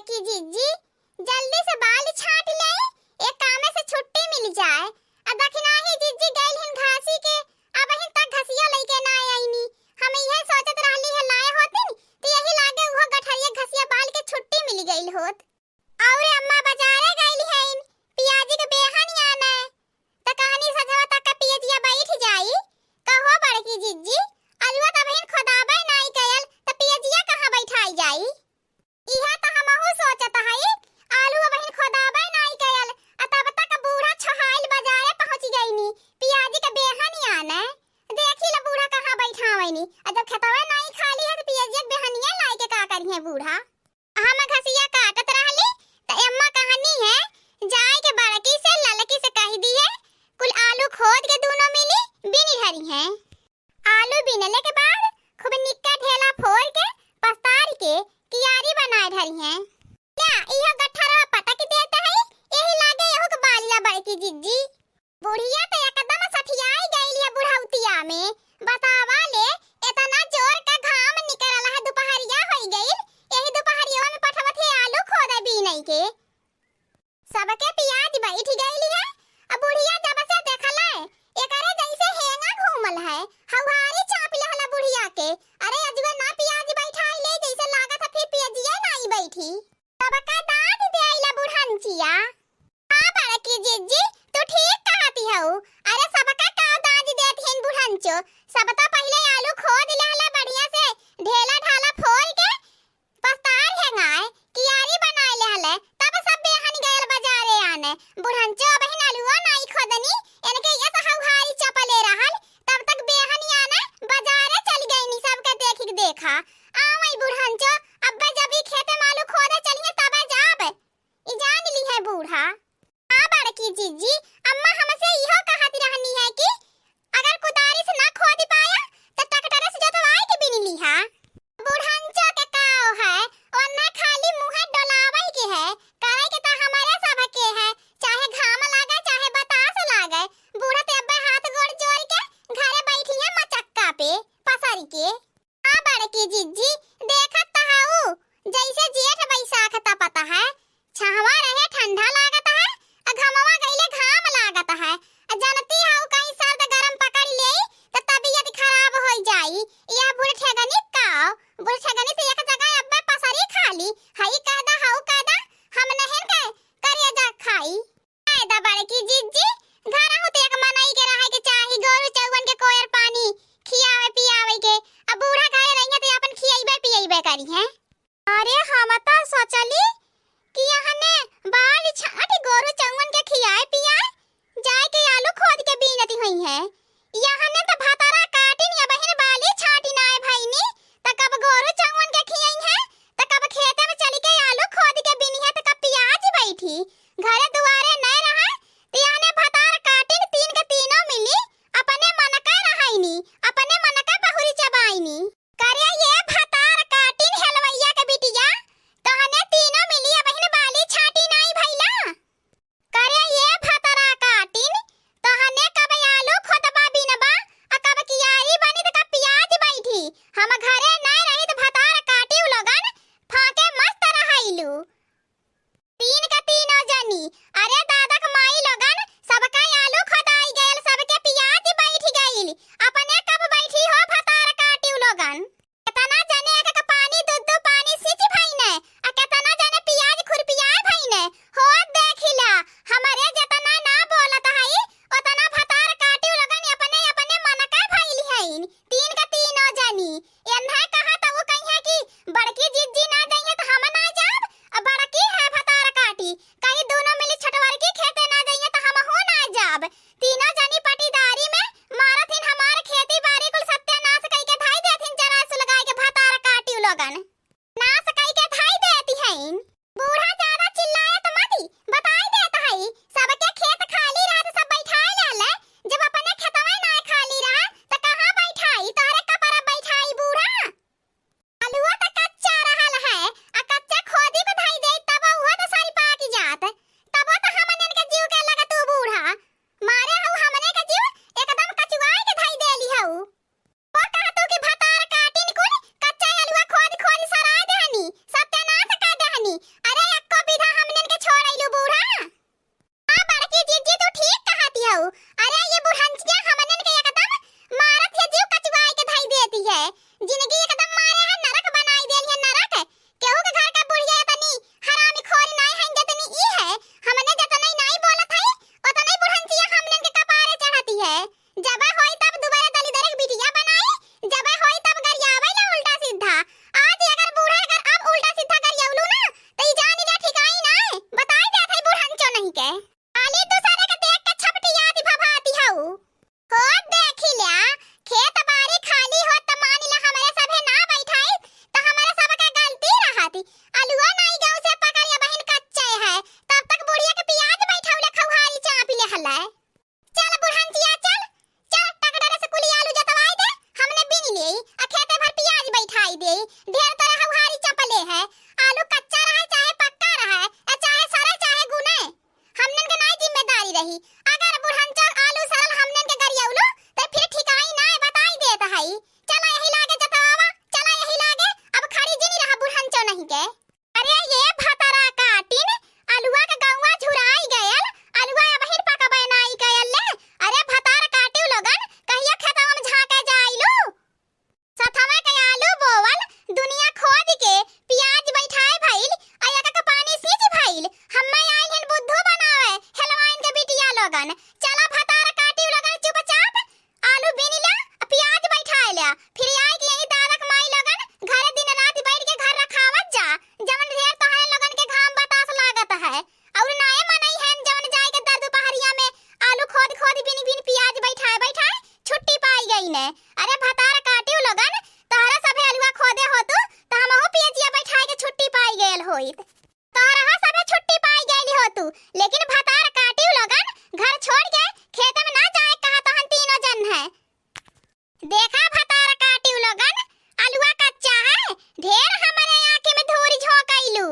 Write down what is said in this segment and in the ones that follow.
बड़की जीजी जल्दी से बाल छाट ले, एक काम से छुट्टी मिल जाए। आ दखना ही जीजी गइल हिन घासी के, अब हिन तक घसिया लेके ना आईनी। हम यह सोचत रहली है लाए होतिन तो यही लागे वो गठरिया घसिया बाल के छुट्टी मिल गइल होत। और अम्मा बाजारे गइल हैं, पियाजी के बेहन आना है त कहानी सजवा तक पियाजिया बैठ जाई। कहो बड़की जीजी अलुआ तब हिन खोदाबे नाई कयल त पियाजिया कहां बैठाई जाई। इहा त हमहु सोचत हई आलू अब हिन खोदाबे नाई कयल आ तब तक बूढ़ा छहाइल बाजारे पहुंच गईनी। पियाजी के बेहन आना देखी ल बूढ़ा कहां बैठावैनी। आ जब खेतवा नाई खाली है त पियाजिया के बेहनिया लाई के का करिए बूढ़ा। हम घसिया काटत रहली त अम्मा कहानी है जाए के बड़की से ललकी से कह दिए कुल आलू खोद के दोनों मिली बिनी हरी है। आलू बिनले के बाद खूब निक्का ढेला फोड़ के पसार के कियारी बनाए धरी है। क्या इहो गठरा पटक देते है यही लागे यहू के बालिया बड़की जीजी। बुढ़िया तो एकदम सठियाई गईली है बुढ़ौतिया में। बतावा ले इतना जोर का घाम निकलला है दोपहरिया होई गईल, यही दोपहरिया में पठवथे आलू खोदे बिनई के। सबके पियाज बैठ गईली है। अब बुढ़िया जब से देखला एकरे जैसे हेंगा घूमल है हवारी चाप लहला बुढ़िया के। अरे अजवे ना पियाज बैठाई ले जैसे लागत है फिर पियाजिया नहीं बैठी। तब का दांत दे आइला बुढ़ानचिया। हां बड़की जीजी तू ठीक कहती हऊ। अरे सबका का दांत देत हेन बुढ़ानचो। सब तो पहले आलू खोद लहला बढ़िया से ढेला ढाला फोड़ के पस्तार हेंगाए कियारी बनाए लहले तब सब बेहन गयल बाजारे आने। बुढ़ानचो अब हिन आलूआ नहीं खोदनी इनके ये हवारी चपले रहल तब तक बेहन आने बाजारे चल गईनी। सबके देख के देखा आवई बुढ़ानचो अब्बे जब ही खेते में आलू खोदे चलिए तब जाब ई जान ली है बूढ़ा। हां बड़की जीजी अम्मा हमसे इहो कहत रहनी है कि अगर कुदारी से ना खोद पाया तो ट्रैक्टर से जोतवाई के बिन लीहा। बुढ़ानचो के काओ है ओन्ने खाली मुंह डोलावई के है करे के त हमारे सब के है चाहे घाम लागे चाहे बतास लागे। बूढ़ा ते अब्बे हाथ गोड़ जोड़ के घरे बैठी है मचक्का पे पसारी के। हां बड़की जीजी देखत त हाउ जैसे जेठ बैसाख त पता है छहवा रहे ठंडा लागत है आ घमवा गईले घाम लागत है। आ जानती हाउ कहीं सर्द गरम पकड़ ले त तबीयत खराब हो जाई। यह बूढ़ ठेगनी काओ बूढ़ ठेगनी से एक जगह अब्बे पसारी खाली हई कहदा हाउ कहदा हम नहीं के करे जा खाई। आयदा बड़की जीजी घर होते एक मनाई के रहे के चाही गोरु चौवन के कोयर पानी खियावे पियावे के। अब बूढ़ा घरे रहिए त अपन खियाइबे पियाइबे करी है। अरे हम त सोचली कि यहने बाल छाट गोरु चौवन के खियाए पियाए जाए के आलू खोद के बीनती हुई है। यहने त भातारा काटिन या बहिन बाली छाटी नाए भईनी त कब गोरु चौवन के खियाई है त कब खेते में चली के आलू खोद के बीनी है त कब पियाज बैठी घरे दुआरे नहीं रहा त यहने भाता आलूआ नहीं गांव से पकाया बहन कच्चे है, तब तक बुढ़िया के प्याज बैठावले खौहारी चापी ले हल्ला। चल बुढ़ानचिया चल, चल टकटरे से कुली आलू जतवाई दे, हमने बीन लेई आ खेते भर प्याज बैठाई दे। ढेर तरह खौहारी चपले है, आलू कच्चा रहे चाहे पक्का रहे, चाहे सरे चाहे गुने, हमने के नहीं जिम्मेदारी रही। अगर बुढ़ानचर आलू सरल हमने के गरियौलो तो फिर ठिकाई ना बताई देत हई। चला यही लागे जतवावा, चला यही लागे, अब खड़ी जिनी रहा बुढ़ानचो नहीं के। अरे ये भतरा काटिन आलूआ के गौवा झुराई गयल, आलूआ बहिर पकबे नाई गयल ले। अरे भतार काटिउ लगन कहिया खेतवा में झाके जाइलू। सथवा के आलू बोवल दुनिया खोद के प्याज बैठाए भइल, आया का पानी सींच भइल। हम्मे आइल हन बुद्धू बनावे हेलवाइन के बिटिया लगन। चला भतार काटिउ लगन चुपचाप आलू बीन ले, प्याज बैठाए ले, फिर आई के यही दारक माई लगन घरे दिन रात बैठ के घर रखावत जा। जवन ढेर तोहरे लगन के घाम बतास लागत है, और नाए मनई हैन जवन जाए के दर दोपहरिया में आलू खोद खोद बीन बीन प्याज बैठाए बैठाए छुट्टी पाई गई ने। अरे भतार काटिउ लगन तोहरा सभे आलूआ खोदे होतु त हमहु प्याजिया बैठाए के छुट्टी पाई गेल होइत। तोहरा सभे छुट्टी पाई गेली होतु, लेकिन भतार काटिउ लगन घर छोड़ के खेत में ना जाए कहा तहन तीनों जन है। देखा भतार काटिउ लगन आलूआ कच्चा है, ढेर हमारे आंखें में धूरी झोंकइलू।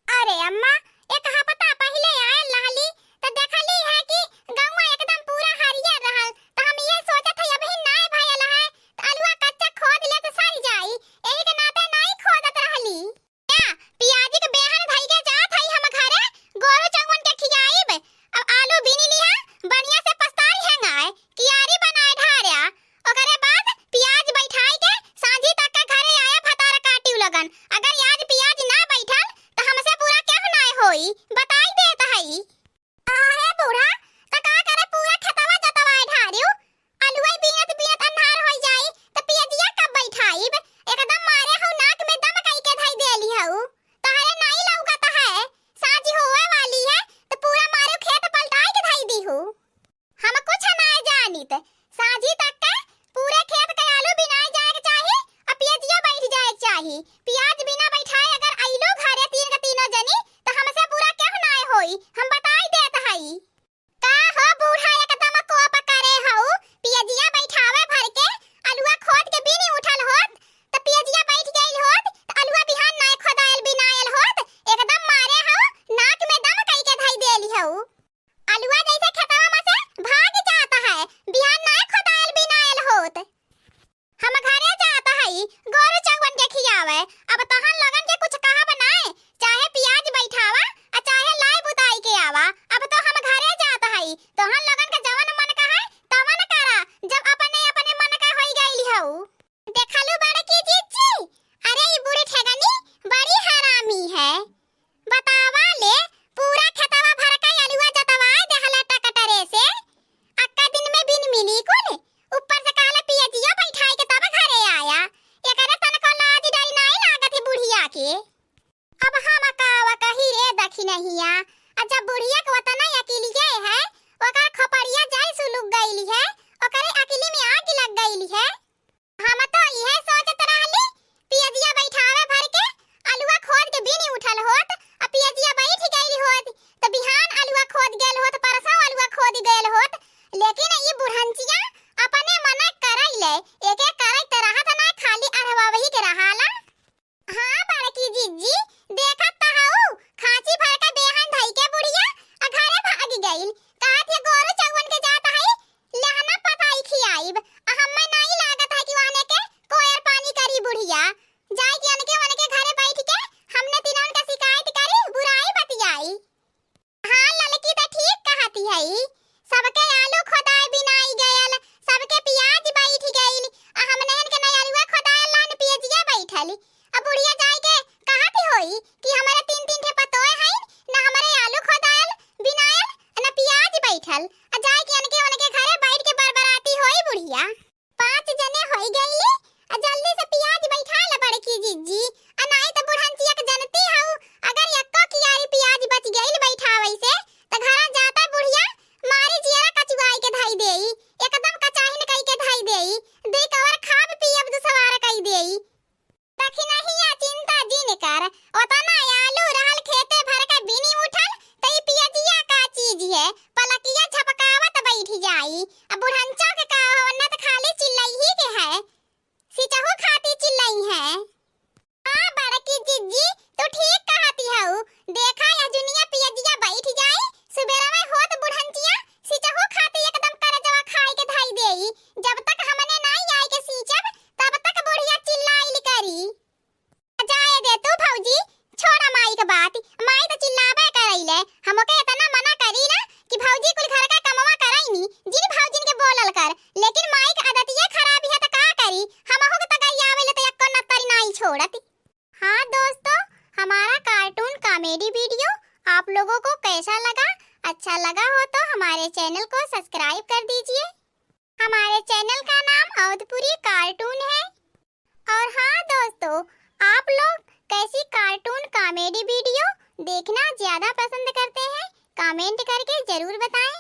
अरे अम्मा एक हफ्ता पहले आए लहली तो देखली है कि गौवा एकदम पूरा हरियर रहल, तो हम ये सोचत है अभी नाय भयल है तो आलूआ कच्चा खोद ले तो सर जाई, एही के नाते नहीं खोदत रहली। क्या पियाजी के बेहन धई के जात हई हम घरे गोरू चंगवन के खियाइब। अब आलू बीनी लिहा बढ़िया से पस्ताई हैंगाए कियारी बनाए ढारिया, ओकरे बाद प्याज बैठाई के सांझी तक के घरे आया भतार काटिउ लगन। अगर आज प्याज ना बैठल तो हमसे पूरा केहू नाय होई बताई देत हई। आहे बूढ़ा त का करे पूरा खेतवा जतवाए ढारिउ, आलूआ बीनत बीनत अन्हार होई जाई त प्याजिया कब बैठाइब। एकदम मारे हउ नाक में दम कई के धई देली हउ, तहरे नहीं लौकत है साझी होवे वाली है तो पूरा मारे खेत पलटाई के धई दीहु। हम कुछ ना जानित, साझी तक के पूरे खेत के आलू बिनाए जाए के चाही आ प्याजिया बैठ जाए के चाही। प्याज बिना बैठाए अगर आइलो घरे तीन के तीनों जनी तो हमसे पूरा केहू नाय होई, हम बताई देत हई। का हो बूढ़ा एकदम कोप करे हउ, प्याजिया बैठावे भर के आलूआ खोद के बीनी उठल होत त प्याजिया बैठ गइल होत त आलूआ बिहान नाय खोदायल बिनायल होत, एकदम मारे हउ नाक में दम कई के धई देली हउ। आलूआ जैसे खेतवा में से भाग जाता है, बिहान नाय खोदायल बिनायल होत। हम घरे जाता हई गोरू चंगवन के खियावे, अब तहन लगन के कुछ कहा बनाए चाहे प्याज बैठावा आ चाहे लाई बुताई के आवा। अब तो हम घरे जाता हई, तहन लगन के जवन मन का है तवन करा, जब अपने अपने मन का होई गइली हउ। देखलू बड़की जीजी, अरे ई बूढ़ी ठेगनी बड़ी हरामी है। बतावा ले पूरा खेतवा भर के आलूआ जतवाए देहला टकटरे से, अक्का दिन में बिन मिली कुल, ऊपर से कहला पियजिया बैठाई के तब घरे आया। एकरे तनको लाज डर नहीं लागत है बुढ़िया के। अब हम कावा कही रे दखी नहिया, जब बुढ़िया के वतना अकेली गए है ओकर खपड़िया जाई सुलुक गईली है, ओकरे अकेली में आग लग गईली है। हम तो यह सोचत रहली पियजिया बैठावे भर के आलूआ खोद के बीनी उठल होत आ पियजिया बैठ गईली होत त बिहान आलूआ खोद गेल होत, परसों आलूआ खोद गेल होत। लेकिन ई बुढ़नचिया अपने मन करैले एके करैत रहत ना खाली अरवावही के रहाला। हां बड़की जीजी देखत त हउ खांची भर के बेहन धई के बुढ़िया आ घरे भाग गइल, कहत है गोरू चंगवन के जात हई लहना पताई खियाइब। हम्मे नहीं लागत है कि वहने के कोयर पानी करी बुढ़िया, जाई के अनके घरे बैठ के तना आलू रहल खेते भर के बिनी उठल त ई पियजिया का चीज है पलकिया झपकावत बैठ जाई। अब बुढ़ंचा के का होना त खाली चिल्लाई ही के है सिचहु खाती चिल्लाई है। हां बड़की जिज्जी तो ठीक कहती हऊ। देखा या दुनिया पियजिया बैठ जाई सुबेरा में होत बुढ़ंचिया सिचहु खाती एकदम करजवा खाई के धाई देई। जब तक हमने नहीं आई के सींचब तब तक बुढ़िया चिल्लाई करी। जाए दे तू भौजी छोड़ा माई के बात। माई तो चिल्लाबे करैले हमके इतना मना करी ना कि भौजी कुल घर का कमवा करैनी जिन भौजिन के बोलल कर। लेकिन माई के आदतिये खराब है त का करी हमहु के त गइयावेले त एको नतरी नहीं छोड़ती। हां दोस्तों हमारा कार्टून कॉमेडी वीडियो आप लोगों को कैसा लगा? अच्छा लगा हो तो हमारे चैनल को सब्सक्राइब कर दीजिए। हमारे चैनल का नाम अवधपुरी कार्टून है। और हाँ दोस्तों आप लोग कैसी कार्टून कॉमेडी वीडियो देखना ज्यादा पसंद करते हैं कमेंट करके जरूर बताएं।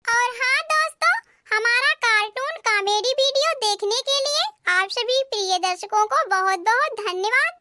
और हाँ दोस्तों हमारा कार्टून कॉमेडी वीडियो देखने के लिए आप सभी प्रिय दर्शकों को बहुत बहुत धन्यवाद।